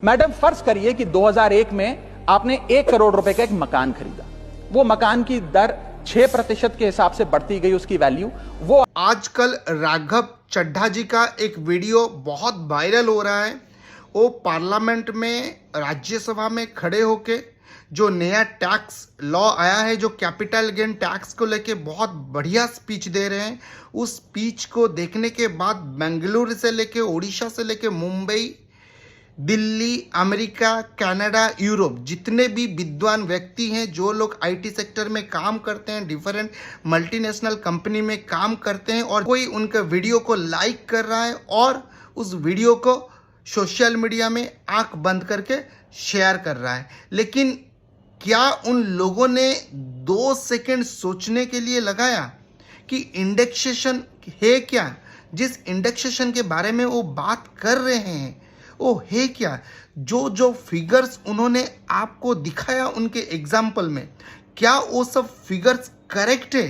Madam फर्ज करिए कि 2001 में आपने 1 करोड़ रुपए का एक मकान खरीदा। वो मकान की दर 6% के हिसाब से बढ़ती गई, उसकी वैल्यू। वो आजकल राघव चड्ढा जी का एक वीडियो बहुत वायरल हो रहा है। वो पार्लियामेंट में, राज्यसभा में खड़े होके जो नया टैक्स लॉ आया है, जो कैपिटल गेन टैक्स को लेके बहुत बढ़िया स्पीच दे रहे हैं। उस स्पीच को देखने के बाद बेंगलुरु से लेके, उड़ीसा से लेके Mumbai, Delhi, America, Canada, Europe, जितने भी विद्वान व्यक्ति हैं, जो लोग आईटी सेक्टर में काम करते हैं, डिफरेंट मल्टीनेशनल कंपनी में काम करते हैं, और कोई उनके वीडियो को लाइक कर रहा है और उस वीडियो को सोशल मीडिया में आंख बंद करके शेयर कर रहा है। लेकिन क्या उन लोगों ने 2 सेकंड सोचने के लिए लगाया कि इंडेक्सेशन है क्या? जिस इंडेक्सेशन के बारे में वो बात कर रहे हैं वो है क्या? जो फिगर्स उन्होंने आपको दिखाया उनके एग्जाम्पल में, क्या वो सब फिगर्स करेक्ट है?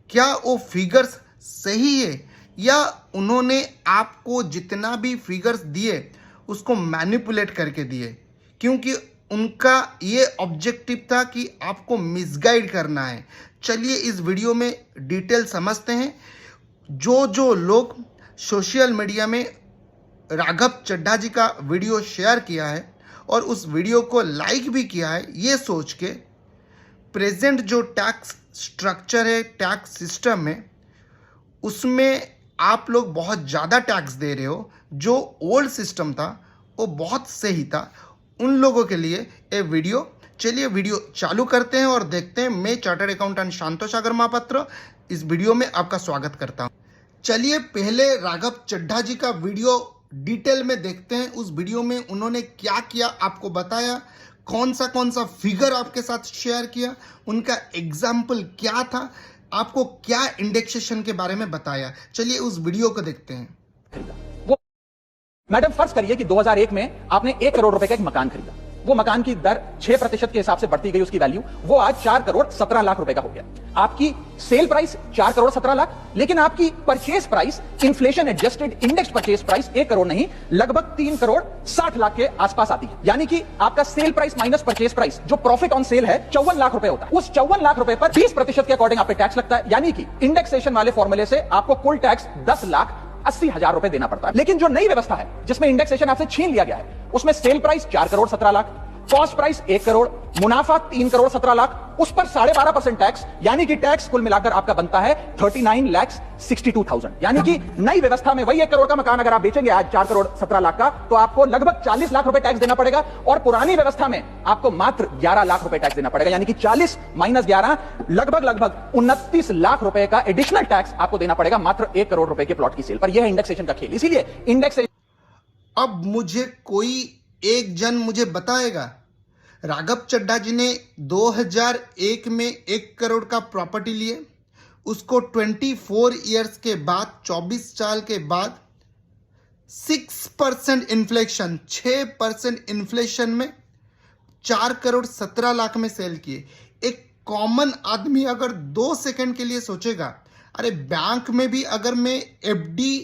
क्या वो फिगर्स सही है, या उन्होंने आपको जितना भी फिगर्स दिए उसको मैनिपुलेट करके दिए? क्योंकि उनका ये ऑब्जेक्टिव था कि आपको मिसगाइड करना है। चलिए इस वीडियो में डिटेल समझते हैं। जो लोग सोशल मीडिया में राघव चड्ढा जी का वीडियो शेयर किया है और उस वीडियो को लाइक भी किया है, ये सोच के प्रेजेंट जो टैक्स स्ट्रक्चर है, टैक्स सिस्टम में, उसमें आप लोग बहुत ज़्यादा टैक्स दे रहे हो। जो ओल्ड सिस्टम था वो बहुत सही था। उन लोगों के लिए ये वीडियो। चलिए वीडियो चालू करते हैं और देखते हैं। मैं चार्टर्ड अकाउंटेंट शांतो सागर महापात्र इस वीडियो में आपका स्वागत करता हूँ। चलिए पहले राघव चड्ढा जी का वीडियो डिटेल में देखते हैं। उस वीडियो में उन्होंने क्या किया आपको बताया, कौन सा फिगर आपके साथ शेयर किया, उनका एग्जाम्पल क्या था, आपको क्या इंडेक्सेशन के बारे में बताया। चलिए उस वीडियो को देखते हैं। वो मैडम फर्ज करिए कि 2001 में आपने 1 करोड़ रुपए का एक मकान खरीदा। वो मकान की दर 6% के हिसाब से बढ़ती गई, उसकी वैल्यू। वो आज 4 करोड़ 17 लाख रुपए का हो गया। आपकी सेल प्राइस 4 करोड़ 17 लाख, लेकिन आपकी purchase price, inflation adjusted index purchase price 1 crore नहीं, लगभग 3 करोड़ 60 लाख के आसपास आती है। यानी कि आपका sale price minus purchase price, जो प्रॉफिट ऑन सेल है, 54 लाख रुपए होता है। उस 54 लाख रुपए पर 20% के अकॉर्डिंग आप पे टैक्स लगता है। यानी कि इंडेक्सेशन वाले फॉर्मूले से आपको कुल टैक्स 10,80,000 रुपए देना पड़ता है। लेकिन जो नई व्यवस्था है, जिसमें इंडेक्सेशन आपसे छीन लिया गया है, उसमें sale price 4 crore 17 lakh, cost price 1 crore, मुनाफा 3 करोड़ 17 लाख, उस पर 12.5% टैक्स। यानी कि टैक्स कुल मिलाकर आपका बनता है 39,62,000। यानी कि नई व्यवस्था में वही 1 करोड़ का मकान अगर आप बेचेंगे आज 4 करोड़ 17 लाख का, तो आपको लगभग 40 लाख रुपए टैक्स देना पड़ेगा। और पुरानी व्यवस्था में आपको मात्र 11 लाख रुपए टैक्स देना पड़ेगा। यानी कि 40 माइनस 11, लगभग 29 लाख रुपए का एडिशनल टैक्स आपको देना पड़ेगा मात्र 1 करोड़ रुपए के प्लॉट की सेल पर। यह है इंडेक्सेशन का खेल। इसीलिए इंडेक्सेशन। अब मुझे कोई एक जन मुझे बताएगा, राघव चड्ढा जी ने 2001 में 1 करोड़ का प्रॉपर्टी लिए, उसको 24 इयर्स के बाद, 24 साल के बाद 6% इन्फ्लेशन, 6% इन्फ्लेशन में 4 करोड़ 17 लाख में सेल किए। एक कॉमन आदमी अगर 2 सेकंड के लिए सोचेगा, अरे बैंक में भी अगर मैं एफडी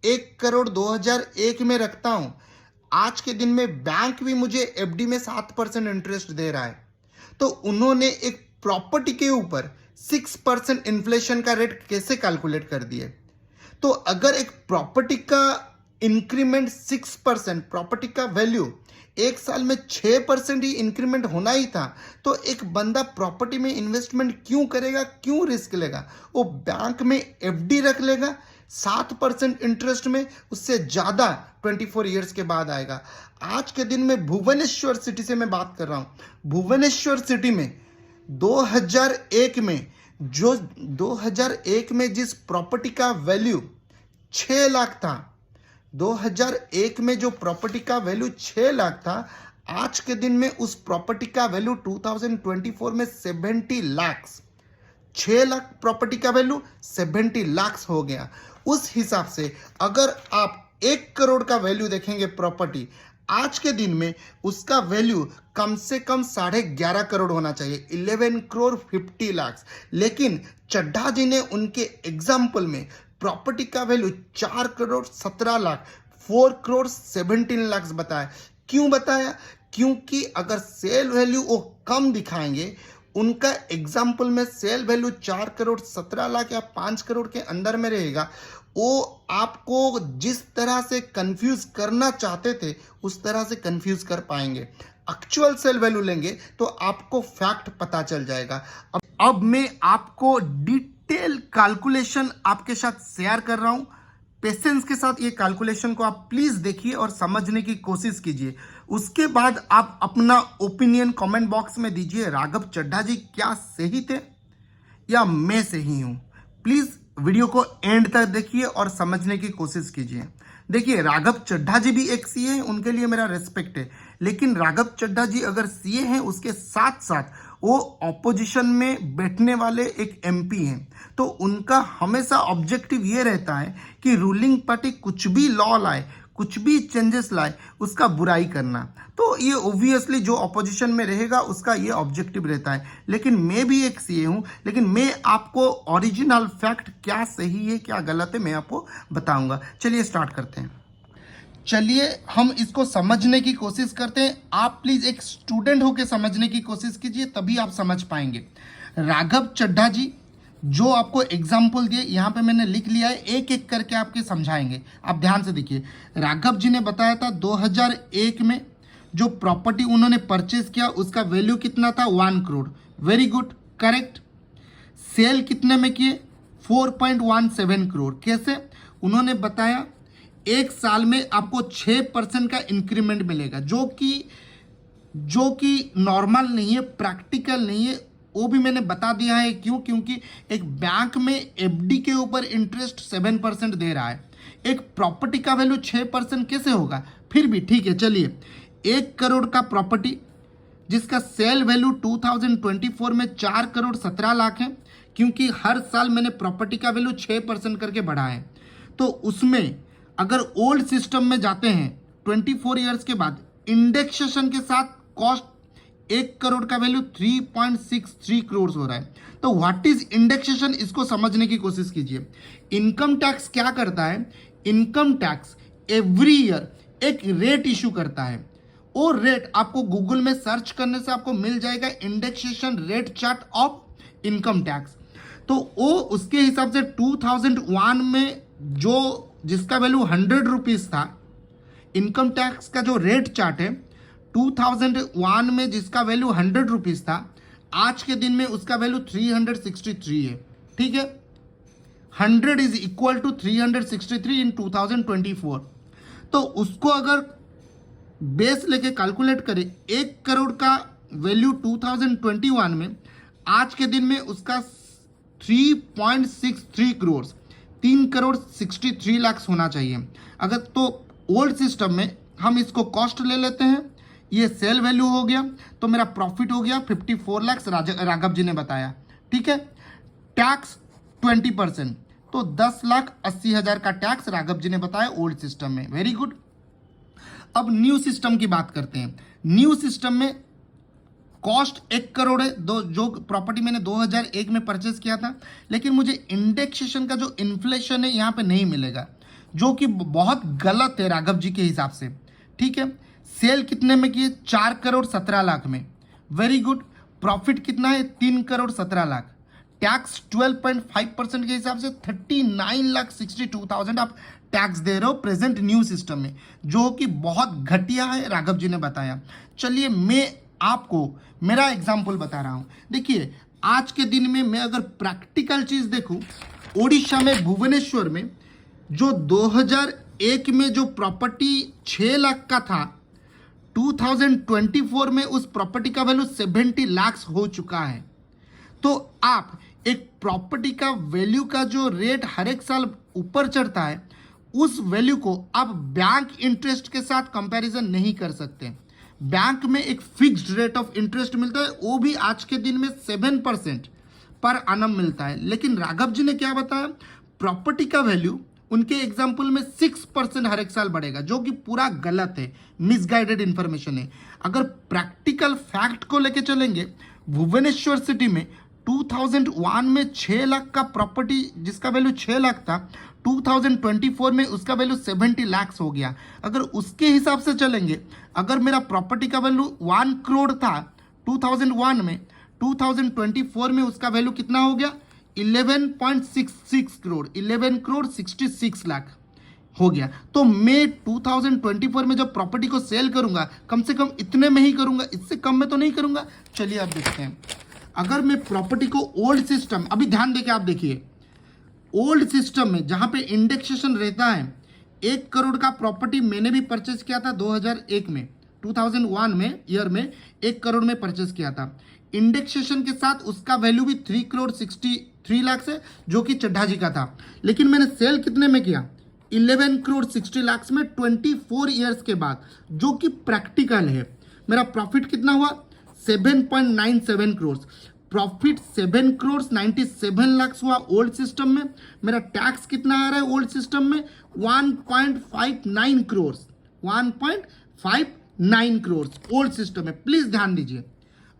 1 करोड़ 2001 में रखता हूं, आज के दिन में बैंक भी मुझे एफडी में 7% इंटरेस्ट दे रहा है, तो उन्होंने एक प्रॉपर्टी के ऊपर 6% इन्फ्लेशन का रेट कैसे कैलकुलेट कर दिए? तो अगर एक प्रॉपर्टी का इंक्रीमेंट 6%, प्रॉपर्टी का वैल्यू एक साल में 6% ही इंक्रीमेंट होना ही था, तो एक बंदा प्रॉपर्टी में इन्वेस्टमेंट क्यों करेगा, क्यों रिस्क लेगा? वो बैंक में एफडी रख लेगा 7% इंटरेस्ट में, उससे ज़्यादा 24 इयर्स के बाद आएगा। आज के दिन में भुवनेश्वर सिटी से मैं बात कर रहा हूँ। भुवनेश्वर सिटी में 2001 में जिस प्रॉपर्टी का वैल्यू 6 लाख था, 2001 में जो प्रॉपर्टी का वैल्यू 6 लाख था, आज के दिन में उस प्रॉपर्टी का वैल्यू 2024 में 70 लाख। 6 लाख प्रॉपर्टी का वैल्यू 70 लाख हो गया। उस हिसाब से अगर आप 1 करोड़ का वैल्यू देखेंगे प्रॉपर्टी, आज के दिन में उसका वैल्यू कम से कम 11.5 करोड़ होना चाहिए, 11 करोड़ 50 लाख। लेकिन चड्ढा जी ने उनके एग्जाम्पल में प्रॉपर्टी का वैल्यू 4 करोड़ 17 लाख, 4 करोड़ 17 लाख बताया। क्यों बताया? क्योंकि अगर सेल वैल्यू वो कम दिखाएंगे, उनका एग्जाम्पल में सेल वैल्यू 4 करोड़ 17 लाख या 5 करोड़ के अंदर में रहेगा, वो आपको जिस तरह से कंफ्यूज करना चाहते थे उस तरह से कंफ्यूज कर पाएंगे। एक्चुअल सेल वैल्यू लेंगे तो आपको फैक्ट पता चल जाएगा। अब मैं आपको डिटेल कैलकुलेशन आपके साथ शेयर कर रहा हूं। पेशेंस के साथ ये कैलकुलेशन को आप प्लीज देखिए और समझने की कोशिश कीजिए। उसके बाद आप अपना ओपिनियन कमेंट बॉक्स में दीजिए। राघव चड्ढा जी क्या सही थे या मैं सही हूं? प्लीज वीडियो को एंड तक देखिए और समझने की कोशिश कीजिए। देखिए, राघव चड्ढा जी भी एक सीए हैं, उनके लिए मेरा रेस्पेक्ट है, लेकिन राघव चड्ढा जी अगर सीए हैं उसके साथ साथ वो ऑपोजिशन में बैठने वाले एक एमपी हैं, तो उनका हमेशा ऑब्जेक्टिव ये रहता है कि रूलिंग पार्टी कुछ भी लॉ लाए, कुछ भी चेंजेस लाए, उसका बुराई करना। तो ये ओब्वियसली जो ऑपोजिशन में रहेगा उसका ये ऑब्जेक्टिव रहता है। लेकिन मैं भी एक सीए हूं, लेकिन मैं आपको ओरिजिनल फैक्ट क्या सही है क्या गलत है मैं आपको बताऊंगा। चलिए स्टार्ट करते हैं। चलिए हम इसको समझने की कोशिश करते हैं। आप प्लीज एक स्टूडेंट होकर समझने की कोशिश कीजिए, तभी आप समझ पाएंगे। राघव चड्ढा जी जो आपको एग्जाम्पल दिए यहाँ पे मैंने लिख लिया है, एक एक करके आपके समझाएंगे। आप ध्यान से देखिए। राघव जी ने बताया था 2001 में जो प्रॉपर्टी उन्होंने परचेज किया उसका वैल्यू कितना था? 1 crore. Very good, correct. Sale कितने में किए? 4.17 करोड़। कैसे? उन्होंने बताया एक साल में आपको 6% का इंक्रीमेंट मिलेगा, जो कि नॉर्मल नहीं है, प्रैक्टिकल नहीं है। वो भी मैंने बता दिया है क्यों? क्योंकि एक बैंक में एफडी के ऊपर इंटरेस्ट 7% दे रहा है, एक प्रॉपर्टी का वैल्यू 6% कैसे होगा? फिर भी ठीक है। चलिए, 1 करोड़ का प्रॉपर्टी जिसका सेल वैल्यू 2024 में 4 करोड़ 17 लाख है, क्योंकि हर साल मैंने प्रॉपर्टी का वैल्यू 6% करके बढ़ा है। तो उसमें अगर ओल्ड सिस्टम में जाते हैं 24 ईयर्स के बाद इंडेक्सेशन के साथ कॉस्ट 1 करोड़ का वैल्यू 3.63 करोड़ हो रहा है। तो व्हाट इज इंडेक्सेशन, इसको समझने की कोशिश कीजिए। इनकम टैक्स क्या करता है? इनकम टैक्स एवरी ईयर एक रेट इशू करता है। वो रेट आपको गूगल में सर्च करने से आपको मिल जाएगा, indexation rate chart of income tax. तो वो उसके हिसाब से 2001 में जो जिसका वैल्यू 100 रुपीज था, इनकम टैक्स का जो रेट चार्ट है 2001 में जिसका वैल्यू 100 रुपीज था, आज के दिन में उसका वैल्यू 363 है। ठीक है, 100 इज इक्वल टू 363 इन 2024। तो उसको अगर बेस लेके कैलकुलेट करें, 1 करोड़ का वैल्यू 2021 में, आज के दिन में उसका 3.63 करोड़, 3 करोड़ 63 लाख होना चाहिए। अगर तो ओल्ड सिस्टम में हम इसको कॉस्ट ले लेते हैं, ये सेल वैल्यू हो गया, तो मेरा प्रॉफिट हो गया 54 लाख, राघव जी ने बताया। ठीक है, टैक्स 20%, तो 10,80,000 का टैक्स राघव जी ने बताया ओल्ड सिस्टम में। Very good. अब न्यू सिस्टम की बात करते हैं। न्यू सिस्टम में कॉस्ट 1 करोड़ है, जो प्रॉपर्टी मैंने 2001 में परचेस किया था, लेकिन मुझे इंडेक्सेशन का जो इन्फ्लेशन है यहाँ पे नहीं मिलेगा, जो कि बहुत गलत है राघव जी के हिसाब से। ठीक है, सेल कितने में किए? 4 करोड़ 17 लाख में। Very good. प्रॉफिट कितना है? 3 करोड़ 17 लाख। टैक्स 12.5% के हिसाब से 39,62,000 आप टैक्स दे रहे हो प्रेजेंट न्यू सिस्टम में, जो कि बहुत घटिया है, राघव जी ने बताया। चलिए मैं आपको मेरा एग्जाम्पल बता रहा हूं। देखिए, आज के दिन में मैं अगर प्रैक्टिकल चीज देखूं, ओडिशा में भुवनेश्वर में जो 2001 में जो प्रॉपर्टी 6 लाख का था, 2024 में उस प्रॉपर्टी का वैल्यू 70 लाख हो चुका है। तो आप एक प्रॉपर्टी का वैल्यू का जो रेट हर एक साल ऊपर चढ़ता है, उस वैल्यू को आप बैंक इंटरेस्ट के साथ कंपैरिजन नहीं कर सकते। बैंक में एक फिक्स्ड रेट ऑफ इंटरेस्ट मिलता है, वो भी आज के दिन में 7% पर एनम मिलता है। लेकिन राघव जी ने क्या बताया? प्रॉपर्टी का वैल्यू उनके एग्जाम्पल में 6% हर एक साल बढ़ेगा, जो कि पूरा गलत है, मिसगाइडेड इंफॉर्मेशन है। अगर प्रैक्टिकल फैक्ट को लेके चलेंगे, भुवनेश्वर सिटी में 2001 में 6 लाख का प्रॉपर्टी जिसका वैल्यू 6 लाख था, 2024 में उसका वैल्यू 70 लाख हो गया। अगर उसके हिसाब से चलेंगे, अगर मेरा प्रॉपर्टी का वैल्यू 1 करोड़ था 2001 में, 2024 में उसका वैल्यू कितना हो गया? 11.66 करोड़, 11 करोड़ 66 लाख हो गया। तो मैं 2024 में जब प्रॉपर्टी को सेल करूंगा, कम से कम इतने में ही करूंगा, इससे कम में तो नहीं करूंगा। चलिए आप देखते हैं, अगर मैं प्रॉपर्टी को ओल्ड सिस्टम, अभी ध्यान देके आप देखिए, ओल्ड सिस्टम में जहां पे इंडेक्सेशन रहता है, 1 करोड़ का प्रॉपर्टी मैंने भी परचेज किया था 2001 में, 2001 में ईयर में 1 करोड़ में परचेज किया था। इंडेक्सेशन के साथ उसका वैल्यू भी 3 करोड़ 63 लाख से, जो कि चड्ढा जी का था। लेकिन मैंने सेल कितने में किया? 11 करोड़ 60 लाख में 24 ईयर्स के बाद, जो कि प्रैक्टिकल है। मेरा प्रॉफिट कितना हुआ? 7.97 करोड़। प्रॉफिट 7 करोड़ 97 लाख हुआ ओल्ड सिस्टम में। मेरा टैक्स कितना आ रहा है ओल्ड सिस्टम में? 1.59 करोड़, 1.59 करोड़ ओल्ड सिस्टम में। प्लीज ध्यान दीजिए।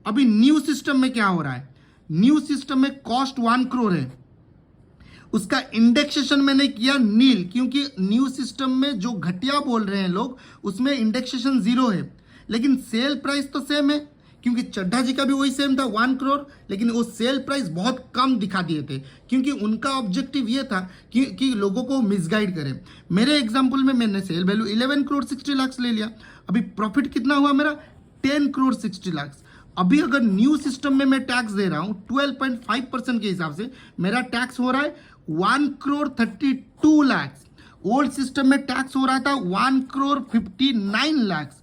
अभी न्यू सिस्टम में क्या हो रहा है? न्यू सिस्टम में कॉस्ट 1 करोड़ है, उसका इंडेक्सेशन मैंने किया नील, क्योंकि न्यू सिस्टम में जो घटिया बोल रहे हैं लोग, उसमें इंडेक्सेशन 0 है। लेकिन सेल प्राइस तो सेम है, क्योंकि चड्ढा जी का भी वही सेम था 1 करोड़, लेकिन वो सेल प्राइस बहुत कम दिखा दिए थे, क्योंकि उनका ऑब्जेक्टिव ये था कि लोगों को मिसगाइड करें। मेरे एग्जांपल में मैंने सेल वैल्यू 11 करोड़ 60 लाख ले लिया। अभी प्रॉफिट कितना हुआ मेरा? 10 करोड़ 60 लाख। अभी अगर न्यू सिस्टम में मैं टैक्स दे रहा हूं 12.5% के हिसाब से, मेरा टैक्स हो रहा है 1 करोड़ 32 लाख। ओल्ड सिस्टम में टैक्स हो रहा था 1 करोड़ 59 लाख,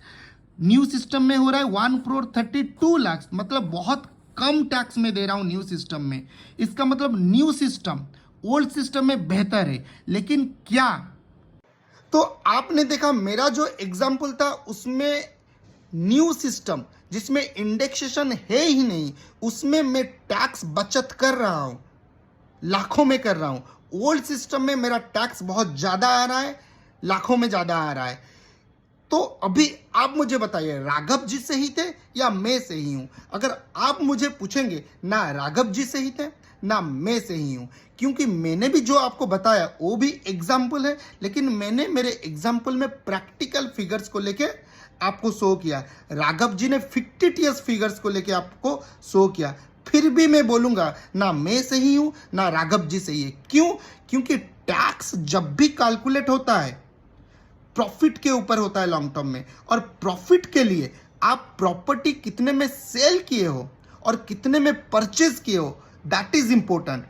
न्यू सिस्टम में हो रहा है 1 करोड़ 32 लाख। मतलब बहुत कम टैक्स में दे रहा हूं न्यू सिस्टम में। इसका मतलब न्यू सिस्टम ओल्ड सिस्टम में बेहतर है। लेकिन क्या? तो आपने देखा मेरा जो एग्जाम्पल था उसमें न्यू सिस्टम जिसमें इंडेक्सेशन है ही नहीं, उसमें मैं टैक्स बचत कर रहा हूं, लाखों में कर रहा हूं। ओल्ड सिस्टम में मेरा टैक्स बहुत ज्यादा आ रहा है, लाखों में ज्यादा आ रहा है। तो अभी आप मुझे बताइए, राघव जी सही थे या मैं सही हूं? अगर आप मुझे पूछेंगे, ना राघव जी सही थे ना मैं सही हूं, क्योंकि मैंने भी जो आपको बताया वो भी एग्जाम्पल है, लेकिन मैंने मेरे एग्जाम्पल में प्रैक्टिकल फिगर्स को लेके आपको शो किया। राघव जी ने फिक्टिटियस फिगर्स को लेके आपको शो किया। फिर भी मैं बोलूंगा ना मैं सही हूं ना राघव जी सही है। क्यों? क्योंकि टैक्स जब भी कैलकुलेट होता है प्रॉफिट के ऊपर होता है लॉन्ग टर्म में, और प्रॉफिट के लिए आप प्रॉपर्टी कितने में सेल किए हो और कितने में परचेज किए हो, दैट इज इंपॉर्टेंट।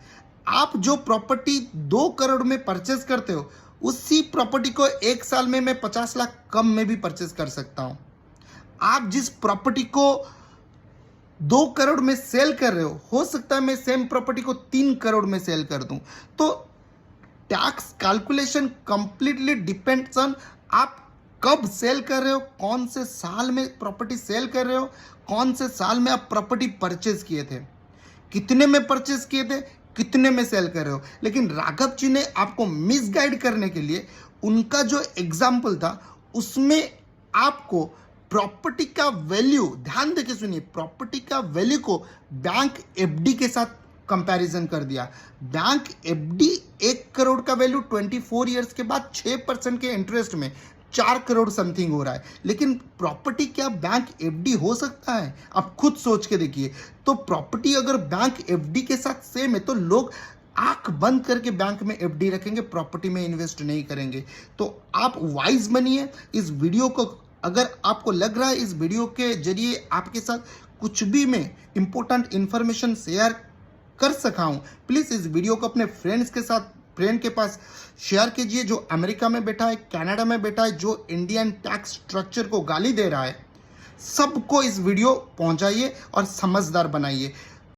आप जो प्रॉपर्टी 2 करोड़ में परचेज करते हो, उसी प्रॉपर्टी को 1 साल में मैं 50 लाख कम में भी परचेज कर सकता हूं। आप जिस प्रॉपर्टी को 2 करोड़ में सेल कर रहे हो सकता है मैं सेम प्रॉपर्टी को 3 करोड़ में सेल कर दूं। तो tax calculation completely depends on आप कब सेल कर रहे हो, कौन से साल में प्रॉपर्टी सेल कर रहे हो, कौन से साल में आप प्रॉपर्टी परचेज किए थे, कितने में परचेज किए थे, कितने में सेल कर रहे हो। लेकिन राघव जी ने आपको मिसगाइड करने के लिए उनका जो एग्जाम्पल था उसमें आपको प्रॉपर्टी का वैल्यू, ध्यान देके सुनिए, प्रॉपर्टी का वैल्यू को बैंक एफडी के साथ कंपैरिजन कर दिया। बैंक एफडी 1 करोड़ का वैल्यू 24 ईयर्स के बाद 6% के इंटरेस्ट में 4 करोड़ समथिंग हो रहा है। लेकिन प्रॉपर्टी क्या बैंक एफडी हो सकता है? आप खुद सोच के देखिए। तो प्रॉपर्टी अगर बैंक एफडी के साथ सेम है तो लोग आंख बंद करके बैंक में एफडी रखेंगे, प्रॉपर्टी में इन्वेस्ट नहीं करेंगे। तो आप वाइज बनिए। इस वीडियो को अगर आपको लग रहा है इस वीडियो के जरिए आपके साथ कुछ भी मैं इंपॉर्टेंट इंफॉर्मेशन शेयर कर सका हूं, प्लीज इस वीडियो को अपने फ्रेंड के पास शेयर कीजिए, जो अमेरिका में बैठा है, कनाडा में बैठा है, जो इंडियन टैक्स स्ट्रक्चर को गाली दे रहा है। सबको इस वीडियो पहुंचाइए और समझदार बनाइए।